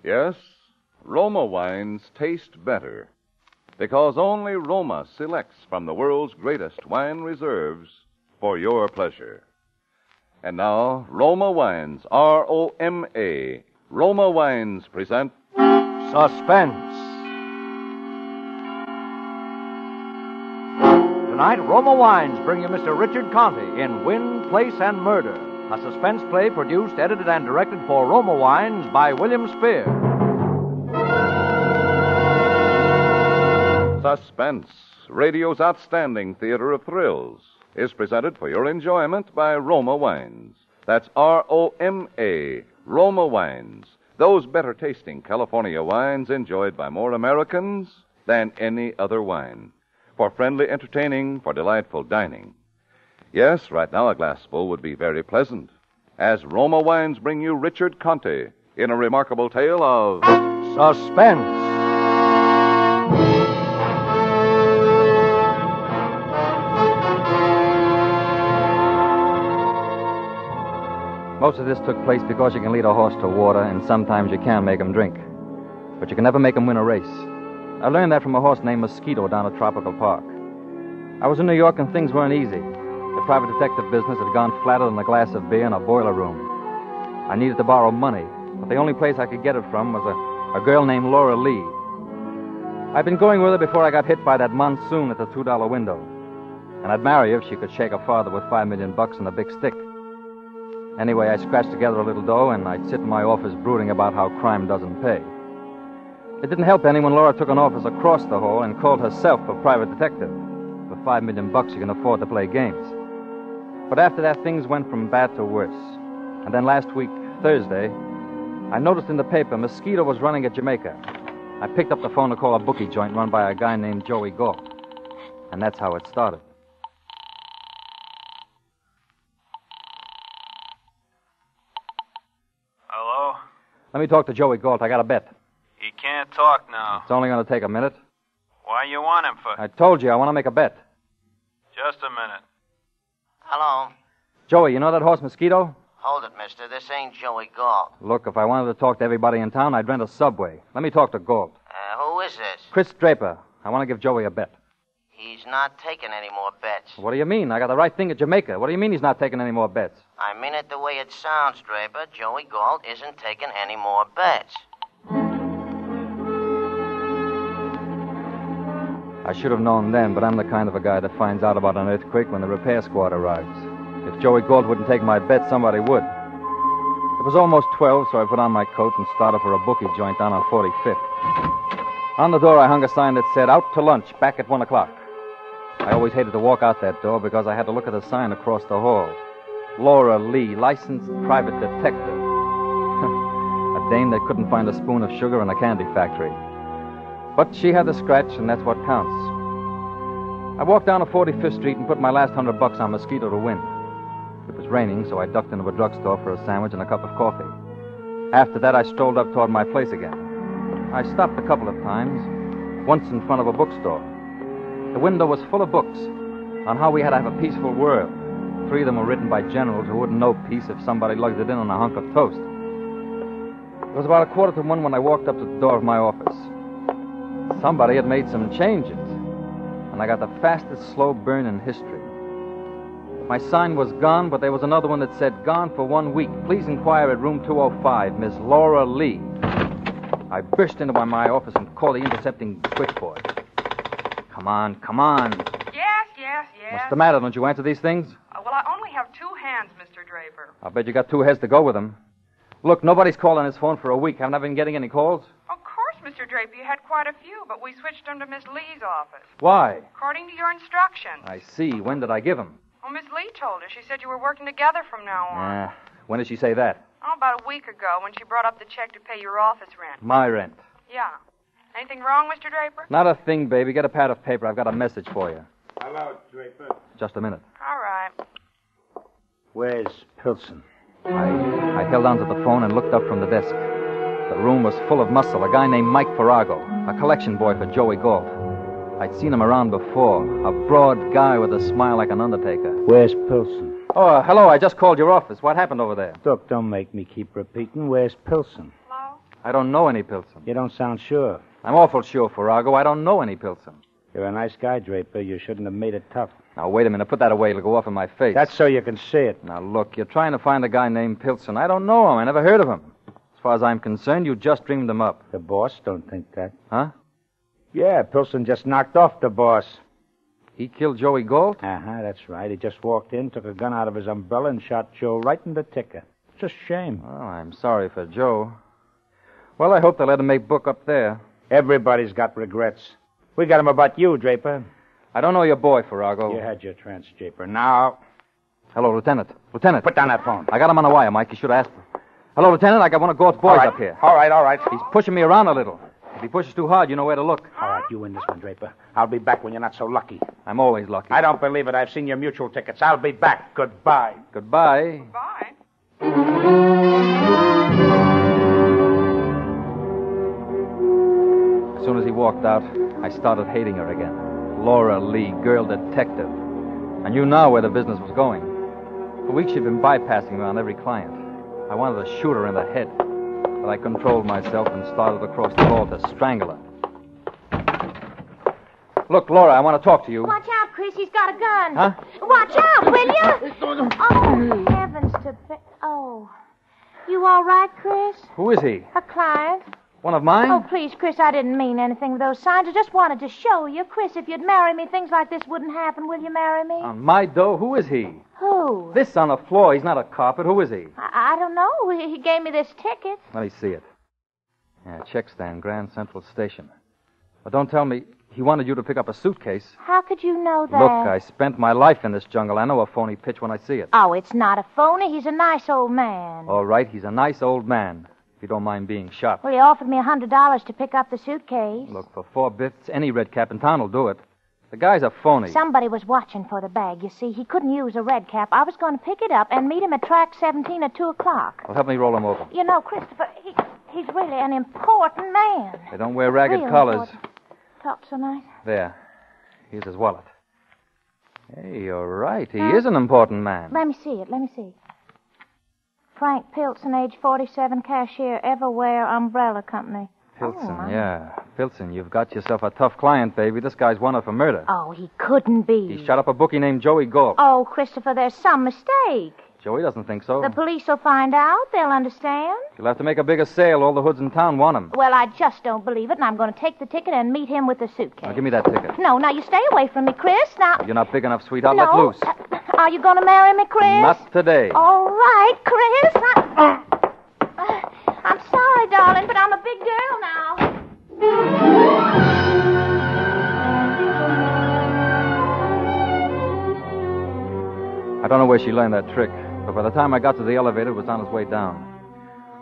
Yes, Roma wines taste better because only Roma selects from the world's greatest wine reserves for your pleasure. And now, Roma Wines, R-O-M-A, Roma Wines present Suspense. Tonight, Roma Wines bring you Mr. Richard Conte in Wind, Place, and Murder, a suspense play produced, edited, and directed for Roma Wines by William Spear. Suspense, radio's outstanding theater of thrills, is presented for your enjoyment by Roma Wines. That's R-O-M-A, Roma Wines. Those better-tasting California wines enjoyed by more Americans than any other wine. For friendly entertaining, for delightful dining. Yes, right now a glassful would be very pleasant. As Roma Wines bring you Richard Conte in a remarkable tale of Suspense. Most of this took place because you can lead a horse to water, and sometimes you can make him drink. But you can never make him win a race. I learned that from a horse named Mosquito down at Tropical Park. I was in New York and things weren't easy. The private detective business had gone flatter than a glass of beer in a boiler room. I needed to borrow money, but the only place I could get it from was a girl named Laura Lee. I'd been going with her before I got hit by that monsoon at the $2 window. And I'd marry her if she could shake her father with $5 million and a big stick. Anyway, I scratched together a little dough, and I'd sit in my office brooding about how crime doesn't pay. It didn't help any when Laura took an office across the hall and called herself a private detective. For $5 million, you can afford to play games. But after that, things went from bad to worse. And then last week, Thursday, I noticed in the paper Mosquito was running at Jamaica. I picked up the phone to call a bookie joint run by a guy named Joey Galt. And that's how it started. Hello? Let me talk to Joey Galt. I got a bet. He can't talk now. It's only going to take a minute. Why you want him for? I told you I want to make a bet. Just a minute. Hello. Joey, you know that horse Mosquito? Hold it, mister. This ain't Joey Galt. Look, if I wanted to talk to everybody in town, I'd rent a subway. Let me talk to Galt. Who is this? Chris Draper. I want to give Joey a bet. He's not taking any more bets. What do you mean? I got the right thing at Jamaica. What do you mean he's not taking any more bets? I mean it the way it sounds, Draper. Joey Galt isn't taking any more bets. I should have known then, but I'm the kind of a guy that finds out about an earthquake when the repair squad arrives. If Joey Galt wouldn't take my bet, somebody would. It was almost 12, so I put on my coat and started for a bookie joint down on 45th. On the door, I hung a sign that said, "Out to lunch, back at 1 o'clock." I always hated to walk out that door because I had to look at the sign across the hall. Laura Lee, licensed private detective. A dame that couldn't find a spoon of sugar in a candy factory. But she had the scratch, and that's what counts. I walked down to 45th Street and put my last $100 on Mosquito to win. It was raining, so I ducked into a drugstore for a sandwich and a cup of coffee. After that, I strolled up toward my place again. I stopped a couple of times, once in front of a bookstore. The window was full of books on how we had to have a peaceful world. 3 of them were written by generals who wouldn't know peace if somebody lugged it in on a hunk of toast. It was about 1:45 when I walked up to the door of my office. Somebody had made some changes, and I got the fastest slow burn in history. My sign was gone, but there was another one that said, "Gone for 1 week. Please inquire at room 205, Miss Laura Lee." I burst into my office and called the intercepting switchboard. Come on. Yes. What's the matter? Don't you answer these things? Well, I only have 2 hands, Mr. Draper. I'll bet you got 2 heads to go with them. Look, nobody's called on his phone for a week. Haven't I been getting any calls? Of course, Mr. Draper, you had quite a few, but we switched them to Miss Lee's office. Why? According to your instructions. I see. When did I give them? Well, Miss Lee told us. She said you were working together from now on. When did she say that? Oh, about a week ago when she brought up the check to pay your office rent. My rent. Yeah. Anything wrong, Mr. Draper? Not a thing, baby. Get a pad of paper. I've got a message for you. Hello, Draper. Just a minute. All right. Where's Pilson? I held onto the phone and looked up from the desk. The room was full of muscle. A guy named Mike Farago, a collection boy for Joey Galt. I'd seen him around before. A broad guy with a smile like an undertaker. Where's Pilson? Oh, hello. I just called your office. What happened over there? Look, don't make me keep repeating. Where's Pilson? Hello? I don't know any Pilson. You don't sound sure. I'm awful sure, Farrago. I don't know any Pilson. You're a nice guy, Draper. You shouldn't have made it tough. Now, wait a minute. Put that away. It'll go off in my face. That's so you can see it. Now, look, you're trying to find a guy named Pilson. I don't know him. I never heard of him. As far as I'm concerned, you just dreamed him up. The boss don't think that. Huh? Yeah, Pilson just knocked off the boss. He killed Joey Galt? Uh-huh, that's right. He just walked in, took a gun out of his umbrella, and shot Joe right in the ticker. It's a shame. Well, I'm sorry for Joe. Well, I hope they let him make book up there. Everybody's got regrets. We got 'em about you, Draper. I don't know your boy, Farrago. You had your chance, Draper. Now, Hello, Lieutenant. Lieutenant. put down that phone. I got him on the wire, Mike. You should have asked him. Hello, Lieutenant. I got one of Galt's boys up here. All right. He's pushing me around a little. If he pushes too hard, you know where to look. All right, you win this one, Draper. I'll be back when you're not so lucky. I'm always lucky. I don't believe it. I've seen your mutual tickets. I'll be back. Goodbye. Goodbye. Bye. As soon as he walked out, I started hating her again. Laura Lee, girl detective. I knew now where the business was going. For weeks she'd been bypassing me on every client. I wanted to shoot her in the head, but I controlled myself and started across the hall to strangle her. Look, Laura, I want to talk to you. Watch out, Chris. He's got a gun. Huh? Watch out, will you? Oh, heavens to... Oh. You all right, Chris? Who is he? A client? One of mine? Oh, please, Chris, I didn't mean anything with those signs. I just wanted to show you. Chris, if you'd marry me, things like this wouldn't happen. Will you marry me? On my dough? Who is he? Who? This on the floor. He's not a carpet. Who is he? I don't know. He gave me this ticket. Let me see it. Yeah, check stand, Grand Central Station. But don't tell me he wanted you to pick up a suitcase. How could you know that? Look, I spent my life in this jungle. I know a phony pitch when I see it. Oh, it's not a phony. He's a nice old man. All right, he's a nice old man, if you don't mind being shot. Well, he offered me $100 to pick up the suitcase. Look, for 4 bits, any red cap in town will do it. The guy's a phony. Somebody was watching for the bag. You see, he couldn't use a red cap. I was going to pick it up and meet him at track 17 at 2 o'clock. Well, help me roll him over. You know, Christopher, he's really an important man. They don't wear ragged Real collars. important. Talk so nice. There. Here's his wallet. Hey, you're right. He is an important man. Let me see it. Frank Pilson, age 47, cashier, Everware Umbrella Company. Pilson, my. yeah. Pilson, you've got yourself a tough client, baby. This guy's wanted for murder. Oh, he couldn't be. He shot up a bookie named Joey Galt. Oh, Christopher, there's some mistake. Joey doesn't think so. The police will find out. They'll understand. You'll have to make a bigger sale. All the hoods in town want him. Well, I just don't believe it, and I'm going to take the ticket and meet him with the suitcase. Now, give me that ticket. No, now you stay away from me, Chris. Now... You're not big enough, sweetheart. no. Let loose. Are you going to marry me, Chris? Not today. All right, Chris. I'm sorry, darling, but I'm a big girl now. I don't know where she learned that trick, but by the time I got to the elevator, it was on its way down.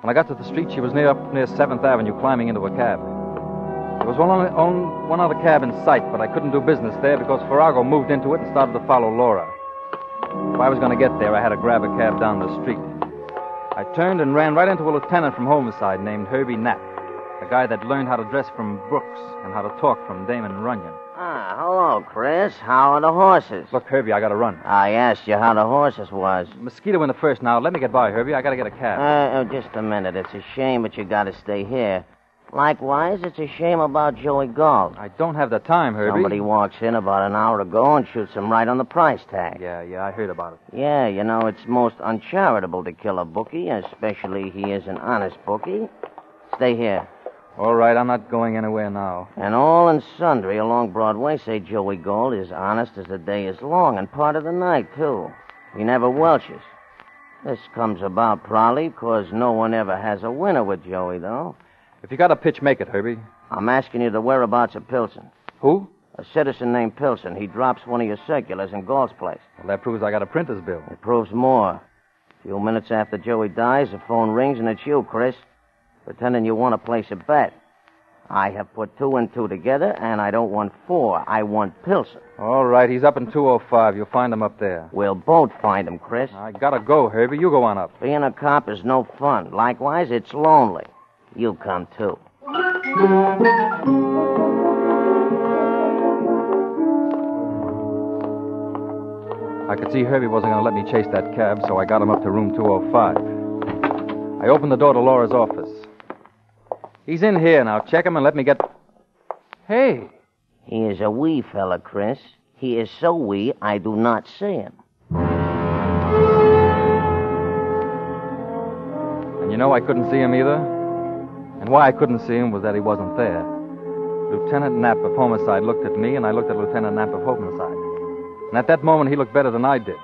When I got to the street, she was up near 7th Avenue climbing into a cab. There was one other cab in sight, but I couldn't do business there because Farrago moved into it and started to follow Laura. If I was going to get there, I had to grab a cab down the street. I turned and ran right into a lieutenant from Homicide named Herbie Knapp, a guy that learned how to dress from Brooks and how to talk from Damon Runyon. Ah, hello, Chris. How are the horses? Look, Herbie, I got to run. I asked you how the horses was. Mosquito in the first now. Let me get by, Herbie. I got to get a cab. Just a minute. It's a shame, but you gotta stay here. Likewise, it's a shame about Joey Galt. I don't have the time, Herbie. Somebody walks in about an hour ago and shoots him right on the price tag. Yeah, I heard about it. Yeah, you know, it's most uncharitable to kill a bookie, especially he is an honest bookie. Stay here. All right, I'm not going anywhere now. And all and sundry along Broadway say Joey Galt is honest as the day is long, and part of the night, too. He never welches. This comes about probably because no one ever has a winner with Joey, though. If you got a pitch, make it, Herbie. I'm asking you the whereabouts of Pilson. Who? A citizen named Pilson. He drops one of your circulars in Galt's place. Well, that proves I got a printer's bill. It proves more. A few minutes after Joey dies, the phone rings, and it's you, Chris. Pretending you want to place a bet. I have put 2 and 2 together, and I don't want 4. I want Pilson. All right, he's up in 205. You'll find him up there. We'll both find him, Chris. I gotta go, Herbie. You go on up. Being a cop is no fun. Likewise, it's lonely. You come, too. I could see Herbie wasn't going to let me chase that cab, so I got him up to room 205. I opened the door to Laura's office. He's in here now. Check him and let me get... Hey. He is a wee fella, Chris. He is so wee, I do not see him. And you know I couldn't see him either? And why I couldn't see him was that he wasn't there. Lieutenant Knapp of Homicide looked at me, and I looked at Lieutenant Knapp of Homicide. And at that moment, he looked better than I did.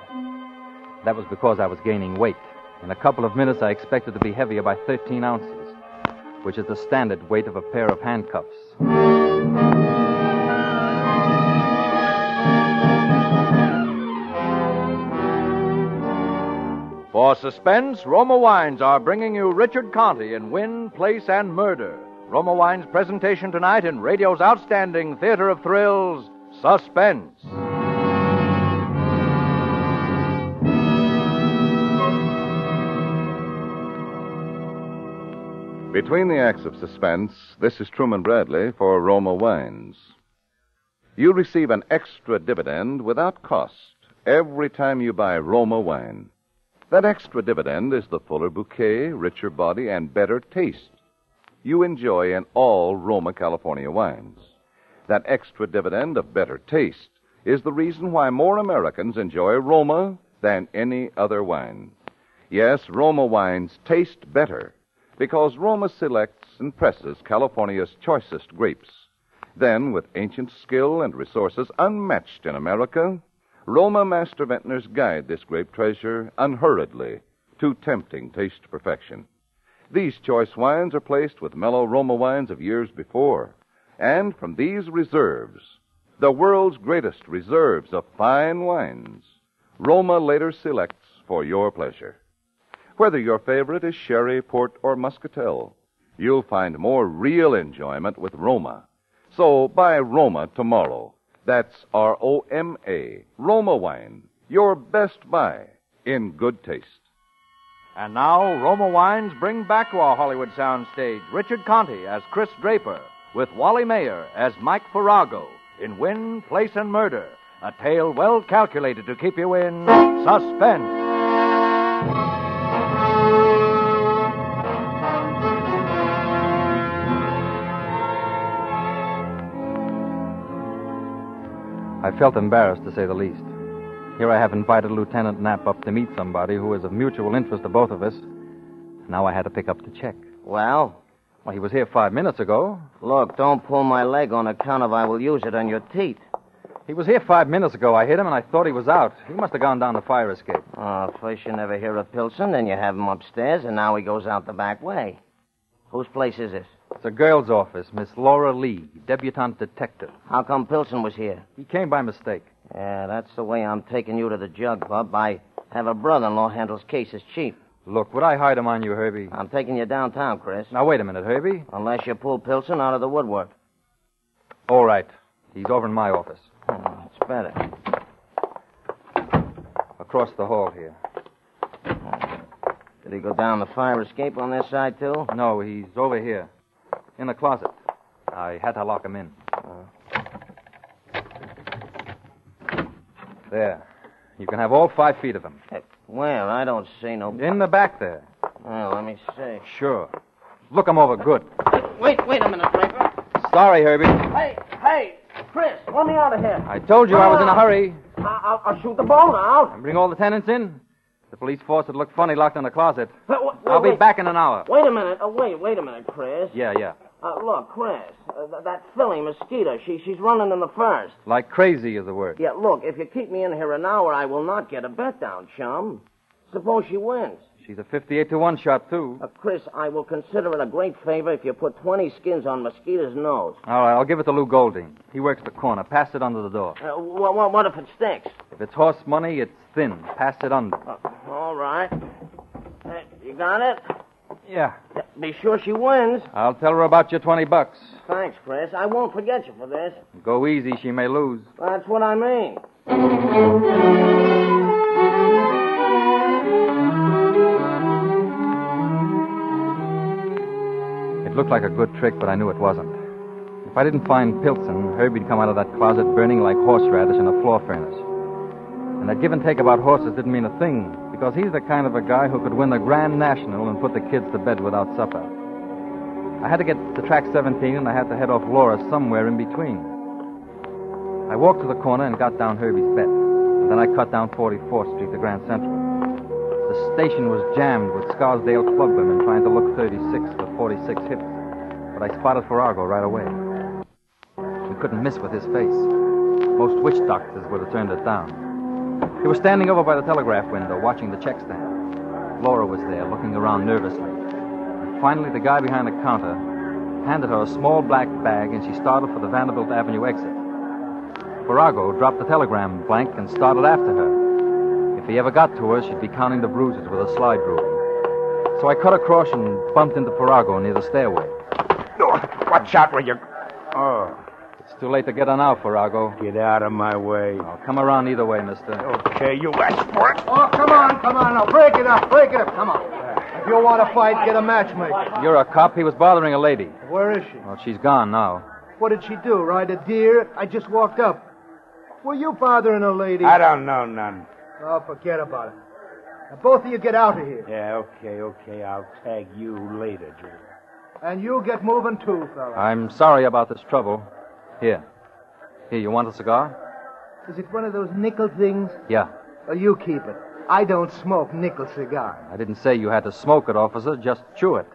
That was because I was gaining weight. In a couple of minutes, I expected to be heavier by 13 ounces, which is the standard weight of a pair of handcuffs. For suspense, Roma Wines are bringing you Richard Conte in Win, Place, and Murder. Roma Wines' presentation tonight in radio's outstanding theater of thrills, Suspense. Between the acts of suspense, this is Truman Bradley for Roma Wines. You receive an extra dividend without cost every time you buy Roma wine. That extra dividend is the fuller bouquet, richer body, and better taste you enjoy in all Roma California wines. That extra dividend of better taste is the reason why more Americans enjoy Roma than any other wine. Yes, Roma wines taste better because Roma selects and presses California's choicest grapes. Then, with ancient skill and resources unmatched in America, Roma master vintners guide this grape treasure unhurriedly to tempting taste perfection. These choice wines are placed with mellow Roma wines of years before, and from these reserves, the world's greatest reserves of fine wines, Roma later selects for your pleasure. Whether your favorite is sherry, port, or muscatel, you'll find more real enjoyment with Roma. So buy Roma tomorrow. That's R-O-M-A, Roma wine, your best buy in good taste. And now, Roma Wines bring back to our Hollywood soundstage Richard Conte as Chris Draper, with Wally Mayer as Mike Farrago in Win, Place, and Murder, a tale well calculated to keep you in suspense. I felt embarrassed, to say the least. Here I have invited Lieutenant Knapp up to meet somebody who is of mutual interest to both of us. Now I had to pick up the check. Well? Well, he was here 5 minutes ago. Look, don't pull my leg on account of I will use it on your teeth. He was here 5 minutes ago. I hit him, and I thought he was out. He must have gone down the fire escape. Oh, first you never hear of Pilson, then you have him upstairs, and now he goes out the back way. Whose place is this? It's a girl's office, Miss Laura Lee, debutante detective. How come Pilson was here? He came by mistake. Yeah, that's the way I'm taking you to the jug, bub. I have a brother-in-law handles cases cheap. Look, would I hide him on you, Herbie? I'm taking you downtown, Chris. Now, wait a minute, Herbie. Unless you pull Pilson out of the woodwork. All right. He's over in my office. Oh, it's better. Across the hall here. Did he go down the fire escape on this side, too? No, he's over here. In the closet. I had to lock him in. There. You can have all 5 feet of him. Where? I don't see no... In the back there. Well, let me see. Sure. Look him over good. Wait a minute, Draper. Sorry, Herbie. Hey, Chris, let me out of here. I told you I was in a hurry. I'll shoot the bone out. And bring all the tenants in? The police force would look funny locked in the closet. I'll be back in an hour. Wait a minute. Wait a minute, Chris. Yeah. Look, Chris, that filly, Mosquito, she's running in the first. Like crazy is the word. Yeah, look, if you keep me in here an hour, I will not get a bet down, chum. Suppose she wins. She's a 58-1 shot, too. Chris, I will consider it a great favor if you put 20 skins on Mosquito's nose. All right, I'll give it to Lou Golding. He works the corner. Pass it under the door. What if it stinks? If it's horse money, it's thin. Pass it under. All right. You got it? Yeah. Be sure she wins. I'll tell her about your $20. Thanks, Chris. I won't forget you for this. Go easy. She may lose. That's what I mean. It looked like a good trick, but I knew it wasn't. If I didn't find Pilson, Herbie'd come out of that closet burning like horseradish in a floor furnace. And that give and take about horses didn't mean a thing, because he's the kind of a guy who could win the Grand National and put the kids to bed without supper. I had to get to track 17, and I had to head off Laura somewhere in between. I walked to the corner and got down Herbie's bet. And then I cut down 44th Street to Grand Central. The station was jammed with Scarsdale club women trying to look 36 with 46 hips. But I spotted Farrago right away. We couldn't miss with his face. Most witch doctors would have turned it down. He was standing over by the telegraph window watching the check stand. Laura was there, looking around nervously. And finally, the guy behind the counter handed her a small black bag, and she started for the Vanderbilt Avenue exit. Farrago dropped the telegram blank and started after her. If he ever got to her, she'd be counting the bruises with a slide rule. So I cut across and bumped into Farrago near the stairway. Oh, watch out where you... Oh. It's too late to get on out, Farrago. Get out of my way. I'll come around either way, mister. Okay, you asked for it. Oh, come on. Now, break it up. Come on. If you want to fight, get a matchmaker. You're a cop. He was bothering a lady. Where is she? Well, she's gone now. What did she do, ride a deer? I just walked up. Were you bothering a lady? I don't know none. Oh, forget about it. Now, both of you get out of here. Yeah, okay. I'll tag you later, Drew. And you get moving too, fella. I'm sorry about this trouble. Here, you want a cigar? Is it one of those nickel things? Yeah. Well, you keep it. I don't smoke nickel cigars. I didn't say you had to smoke it, officer. Just chew it.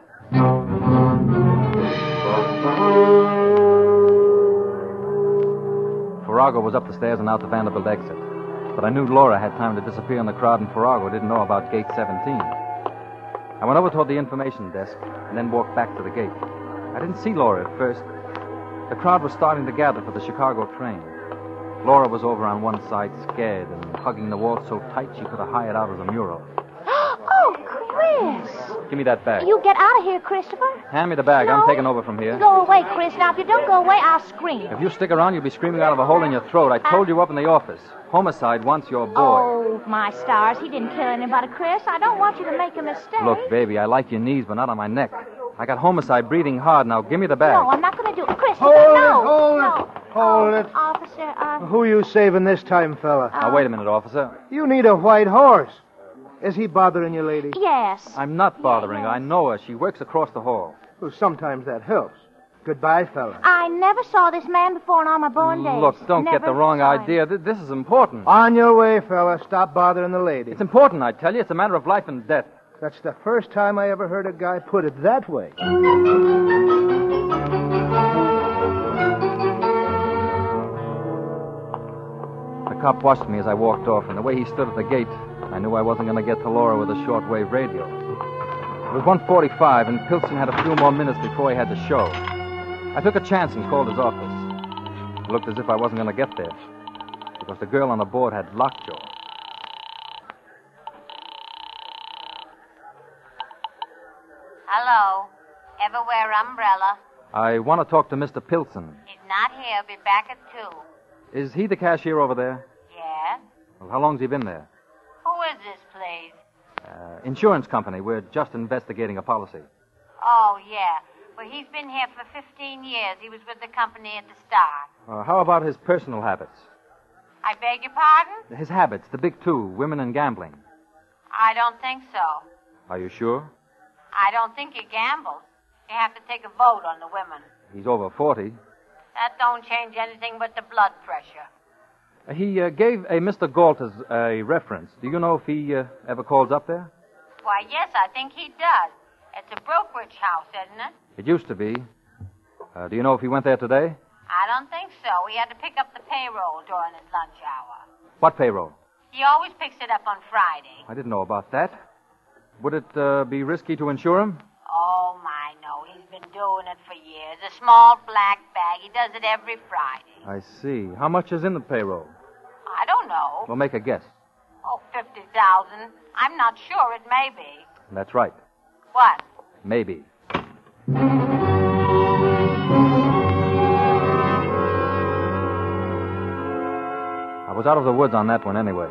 Farrago was up the stairs and out the Vanderbilt exit. But I knew Laura had time to disappear in the crowd, and Farrago didn't know about gate 17. I went over toward the information desk and then walked back to the gate. I didn't see Laura at first. The crowd was starting to gather for the Chicago train. Laura was over on one side, scared and hugging the wall so tight she could have hired out as a mural. Oh, Chris! Give me that bag. You get out of here, Christopher. Hand me the bag. No. I'm taking over from here. Go away, Chris. Now, if you don't go away, I'll scream. If you stick around, you'll be screaming out of a hole in your throat. I told you up in the office. Homicide wants your boy. Oh, my stars. He didn't kill anybody, Chris. I don't want you to make a mistake. Look, baby, I like your knees, but not on my neck. I got homicide breathing hard. Now, give me the bag. No, I'm not going to do it. Chris, Hold no. it. Officer, Who you saving this time, fella? Now, wait a minute, officer. You need a white horse. Is he bothering you, lady? Yes. I'm not bothering her. I know her. She works across the hall. Well, sometimes that helps. Goodbye, fella. I never saw this man before in all my born days. Look, don't get the wrong saw him. idea. This is important. On your way, fella. Stop bothering the lady. It's important, I tell you. It's a matter of life and death. That's the first time I ever heard a guy put it that way. The cop watched me as I walked off, and the way he stood at the gate, I knew I wasn't going to get to Laura with a shortwave radio. It was 1:45, and Pilson had a few more minutes before he had the show. I took a chance and called his office. It looked as if I wasn't going to get there, because the girl on the board had lockjaw. Hello. Ever wear umbrella? I want to talk to Mr. Pilson. He's not here. Be back at 2. Is he the cashier over there? Yes? Well, how long's he been there? Who is this, please? Insurance company. We're just investigating a policy. Oh, yeah. Well, he's been here for 15 years. He was with the company at the start. How about his personal habits? I beg your pardon? His habits, the big two, women and gambling. I don't think so. Are you sure? I don't think he gambles. You have to take a vote on the women. He's over 40. That don't change anything but the blood pressure. He gave a Mr. Galt as a reference. Do you know if he ever calls up there? Why, yes, I think he does. It's a brokerage house, isn't it? It used to be. Do you know if he went there today? I don't think so. He had to pick up the payroll during his lunch hour. What payroll? He always picks it up on Friday. I didn't know about that. Would it be risky to insure him? Oh, my, no. He's been doing it for years. A small black bag. He does it every Friday. I see. How much is in the payroll? I don't know. Well, make a guess. Oh, 50,000. I'm not sure. It may be. That's right. What? Maybe. I was out of the woods on that one anyway.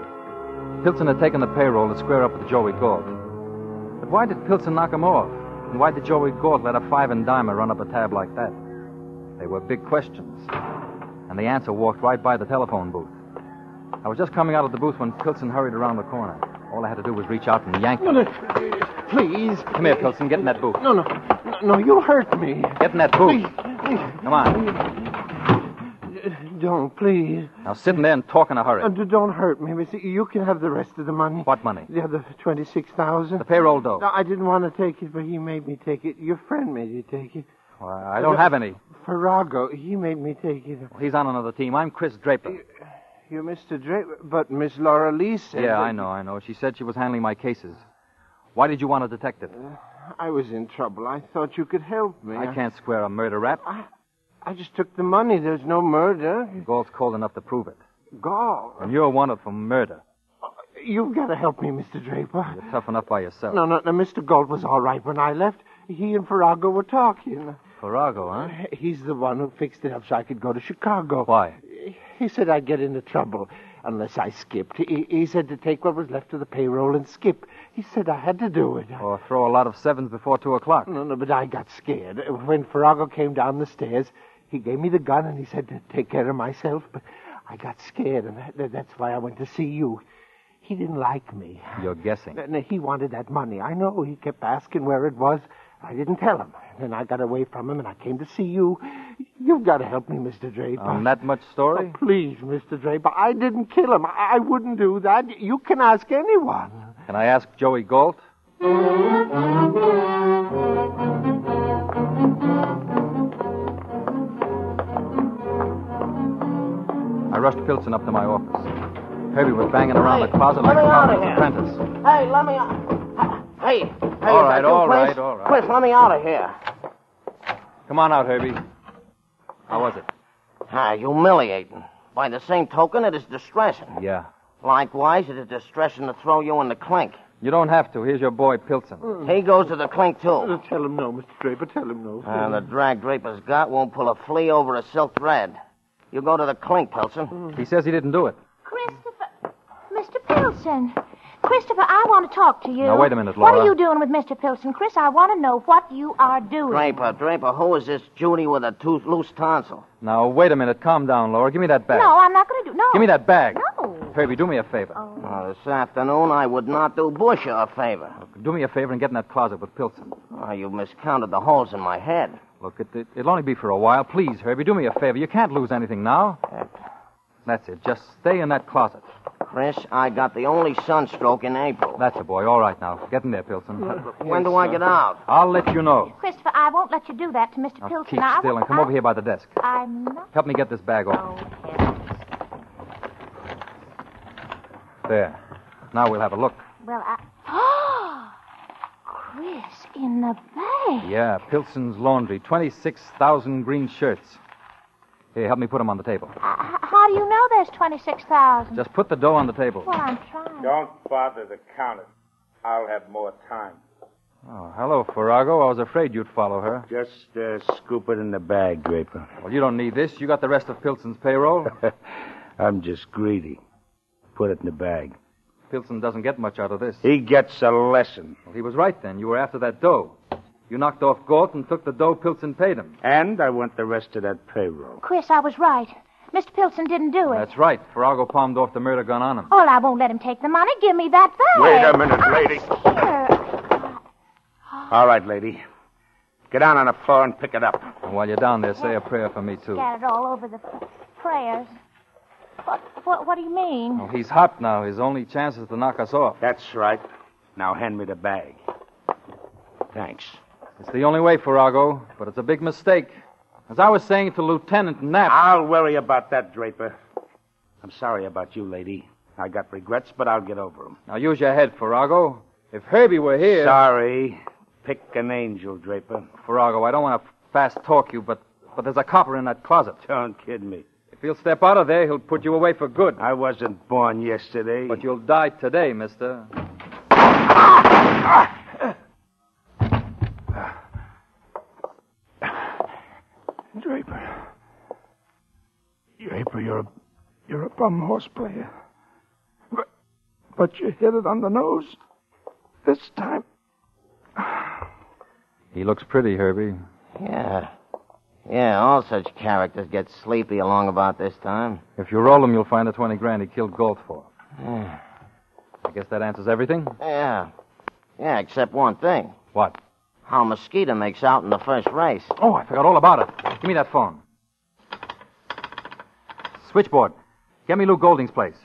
Pilson had taken the payroll to square up with Joey Galt. But why did Pilson knock him off? And why did Joey Galt let a five-and-dimer run up a tab like that? They were big questions. And the answer walked right by the telephone booth. I was just coming out of the booth when Pilson hurried around the corner. All I had to do was reach out and yank him. Please. Come here, Pilson. Get in that booth. No. No, you'll hurt me. Get in that boot. Come on. Don't, please. Now, sitting there and talk in a hurry. Don't hurt me, mister. You can have the rest of the money. What money? The other $26,000. The payroll dough. No, I didn't want to take it, but he made me take it. Your friend made you take it. Well, I don't have any. Farrago, he made me take it. He's on another team. I'm Chris Draper. You're Mr. Draper, but Miss Laura Lee said... Yeah, I know. She said she was handling my cases. Why did you want a detective? I was in trouble. I thought you could help me. I can't square a murder rap. I just took the money. There's no murder. Galt's cold enough to prove it. Galt? And you're wanted for murder. You've got to help me, Mr. Draper. You're tough enough by yourself. No, Mr. Galt was all right when I left. He and Farrago were talking. Farrago, huh? He's the one who fixed it up so I could go to Chicago. Why? He said I'd get into trouble unless I skipped. He said to take what was left of the payroll and skip. He said I had to do it. Or throw a lot of sevens before 2 o'clock. No, but I got scared. When Farrago came down the stairs, he gave me the gun and he said to take care of myself. But I got scared, and that's why I went to see you. He didn't like me. You're guessing. He wanted that money. I know. He kept asking where it was. I didn't tell him. Then I got away from him, and I came to see you. You've got to help me, Mr. Draper. On that much story? Oh, please, Mr. Draper. I didn't kill him. I wouldn't do that. You can ask anyone. Can I ask Joey Galt? I rushed Pilson up to my office. Herbie was banging around the closet like a farmer's apprentice. Hey, let me out. Hey, all right. Chris, let me out of here. Come on out, Herbie. How was it? Humiliating. By the same token, it is distressing. Yeah. Likewise, it is distressing to throw you in the clink. You don't have to. Here's your boy, Pilson. He goes to the clink, too. Tell him no, Mr. Draper. Tell him no. The drag Draper's got won't pull a flea over a silk thread. You go to the clink, Pilson. He says he didn't do it. Christopher. Mr. Pilson. Christopher, I want to talk to you. Now, wait a minute, Laura. What are you doing with Mr. Pilson? Chris, I want to know what you are doing. Draper, who is this Judy with a loose tonsil? Now, wait a minute. Calm down, Laura. Give me that bag. No, I'm not going to do... No. Give me that bag. No. Herbie, do me a favor. This afternoon, I would not do Bush a favor. Look, do me a favor and get in that closet with Pilson. You miscounted the holes in my head. Look, it'll only be for a while. Please, Herbie, do me a favor. You can't lose anything now. That's it. Just stay in that closet. Chris, I got the only sunstroke in April. That's a boy. All right, now. Get in there, Pilson. When do I get out? I'll let you know. Christopher, I won't let you do that to Mr. Now, Pilson. keep still and come over here by the desk. I'm not... Help me get this bag off. There. Now we'll have a look. Well, Chris, in the bag. Yeah, Pilson's Laundry. 26,000 green shirts. Here, help me put them on the table. How do you know there's 26,000? Just put the dough on the table. Well, I'm trying. Don't bother to count it. I'll have more time. Oh, hello, Farrago. I was afraid you'd follow her. Just scoop it in the bag, Draper. Well, you don't need this. You got the rest of Pilson's payroll. I'm just greedy. Put it in the bag. Pilson doesn't get much out of this. He gets a lesson. Well, he was right then. You were after that dough. You knocked off Galt and took the dough Pilson paid him. And I want the rest of that payroll. Chris, I was right. Mr. Pilson didn't do it. That's right. Farrago palmed off the murder gun on him. Oh, well, I won't let him take the money. Give me that bag. Wait a minute, lady. Sure. All right, lady. Get down on the floor and pick it up. And while you're down there, say a prayer for me, too. Scattered all over the prayers. What do you mean? Oh, he's hot now. His only chance is to knock us off. That's right. Now hand me the bag. Thanks. It's the only way, Farrago, but it's a big mistake. As I was saying to Lieutenant Knapp... I'll worry about that, Draper. I'm sorry about you, lady. I got regrets, but I'll get over them. Now, use your head, Farrago. If Herbie were here... Sorry. Pick an angel, Draper. Farrago, I don't want to fast-talk you, but there's a copper in that closet. Don't kid me. If he'll step out of there, he'll put you away for good. I wasn't born yesterday. But you'll die today, mister. Draper, you're a bum horse player. But you hit it on the nose. This time. He looks pretty, Herbie. Yeah, all such characters get sleepy along about this time. If you roll him, you'll find the 20 grand he killed Galt for. I guess that answers everything? Yeah, except one thing. What? how Mosquito makes out in the first race. Oh, I forgot all about it. Give me that phone. Switchboard. Get me Lou Golding's place.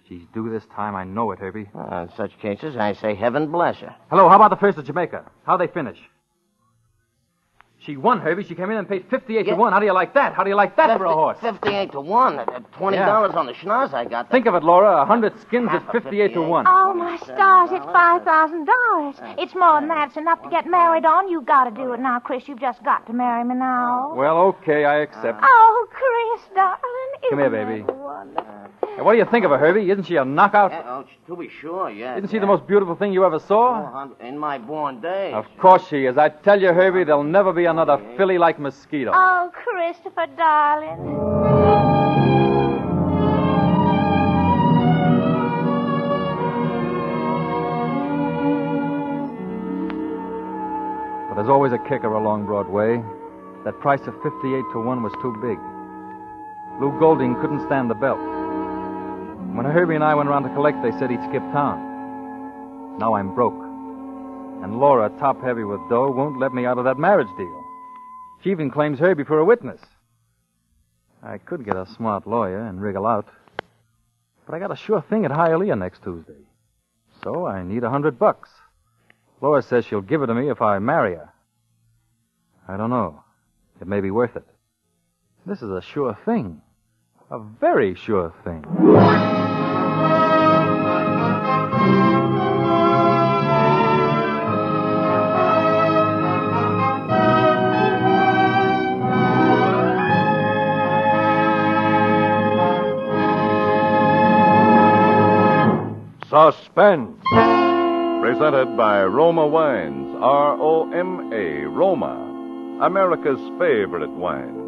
She's due this time. I know it, Herbie. In such cases, I say heaven bless her. Hello, how about the first of Jamaica? How'd they finish? She won, Herbie. She came in and paid 58 to 1. How do you like that? How do you like that for a horse? 58 to 1. $20 on the schnoz I got. Think of it, Laura. 100 skins at 58 to 1. Oh, my stars, it's $5,000. It's more than that. It's enough to get married on. You've got to do it now, Chris. You've just got to marry me now. Well, okay, I accept. Oh, Chris, darling. Come here, baby. Wonderful? Hey, what do you think of her, Herbie? Isn't she a knockout? To be sure, yes. Isn't she the most beautiful thing you ever saw? In my born days. Of course she is. I tell you, Herbie, there'll never be another filly like Mosquito. Oh, Christopher, darling. But there's always a kicker along Broadway. That price of 58 to 1 was too big. Lou Golding couldn't stand the belt. When Herbie and I went around to collect, they said he'd skip town. Now I'm broke. And Laura, top heavy with dough, won't let me out of that marriage deal. She even claims Herbie for a witness. I could get a smart lawyer and wriggle out. But I got a sure thing at Hialeah next Tuesday. So I need $100. Laura says she'll give it to me if I marry her. I don't know. It may be worth it. This is a sure thing. A very sure thing. Suspense. Presented by Roma Wines, R-O-M-A, Roma, America's favorite wines.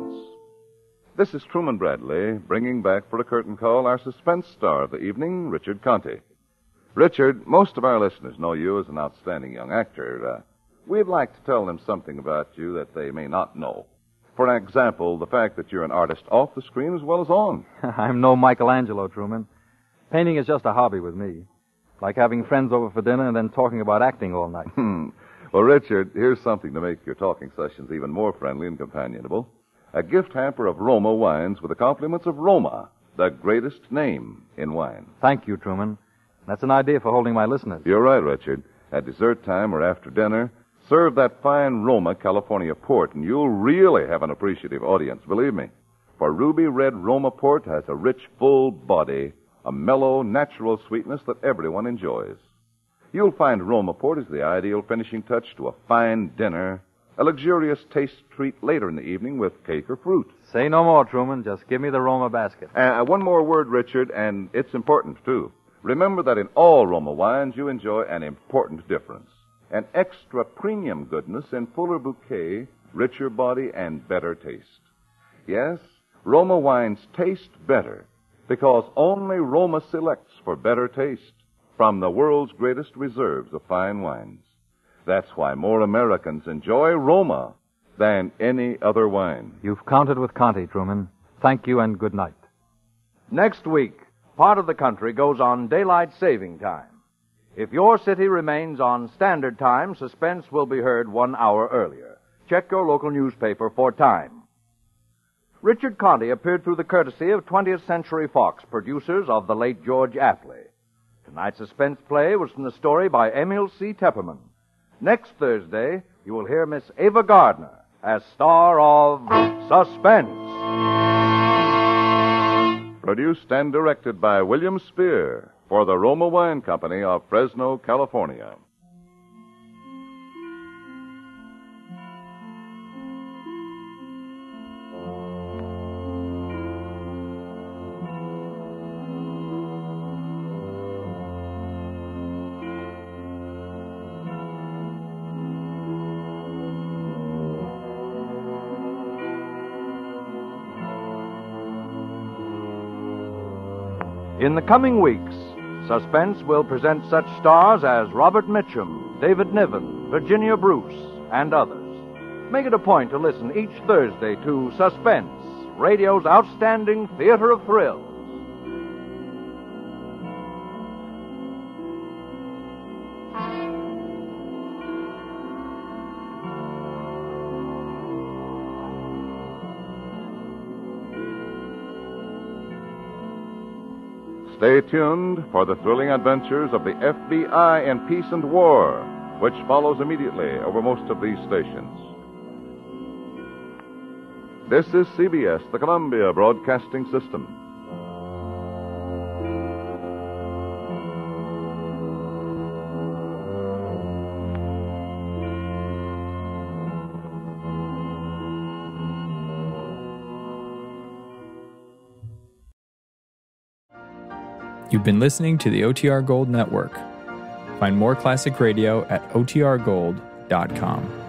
This is Truman Bradley, bringing back for a curtain call our suspense star of the evening, Richard Conte. Richard, most of our listeners know you as an outstanding young actor. We'd like to tell them something about you that they may not know. For example, the fact that you're an artist off the screen as well as on. I'm no Michelangelo, Truman. Painting is just a hobby with me. Like having friends over for dinner and then talking about acting all night. Well, Richard, here's something to make your talking sessions even more friendly and companionable. A gift hamper of Roma wines with the compliments of Roma, the greatest name in wine. Thank you, Truman. That's an idea for holding my listeners. You're right, Richard. At dessert time or after dinner, serve that fine Roma California port, and you'll really have an appreciative audience, believe me. For ruby red Roma port has a rich, full body, a mellow, natural sweetness that everyone enjoys. You'll find Roma port is the ideal finishing touch to a fine dinner, a luxurious taste treat later in the evening with cake or fruit. Say no more, Truman. Just give me the Roma basket. One more word, Richard, and it's important, too. Remember that in all Roma wines, you enjoy an important difference. An extra premium goodness in fuller bouquet, richer body, and better taste. Yes, Roma wines taste better because only Roma selects for better taste from the world's greatest reserves of fine wines. That's why more Americans enjoy Roma than any other wine. You've counted with Conte, Truman. Thank you and good night. Next week, part of the country goes on daylight saving time. If your city remains on standard time, Suspense will be heard 1 hour earlier. Check your local newspaper for time. Richard Conte appeared through the courtesy of 20th Century Fox, producers of the late George Apley. Tonight's suspense play was from the story by Emil C. Tepperman. Next Thursday, you will hear Miss Ava Gardner as star of Suspense. Produced and directed by William Spear for the Roma Wine Company of Fresno, California. In the coming weeks, Suspense will present such stars as Robert Mitchum, David Niven, Virginia Bruce, and others. Make it a point to listen each Thursday to Suspense, radio's outstanding theater of thrills. Stay tuned for the thrilling adventures of the FBI in Peace and War, which follows immediately over most of these stations. This is CBS, the Columbia Broadcasting System. You've been listening to the OTR Gold Network. Find more classic radio at otrgold.com.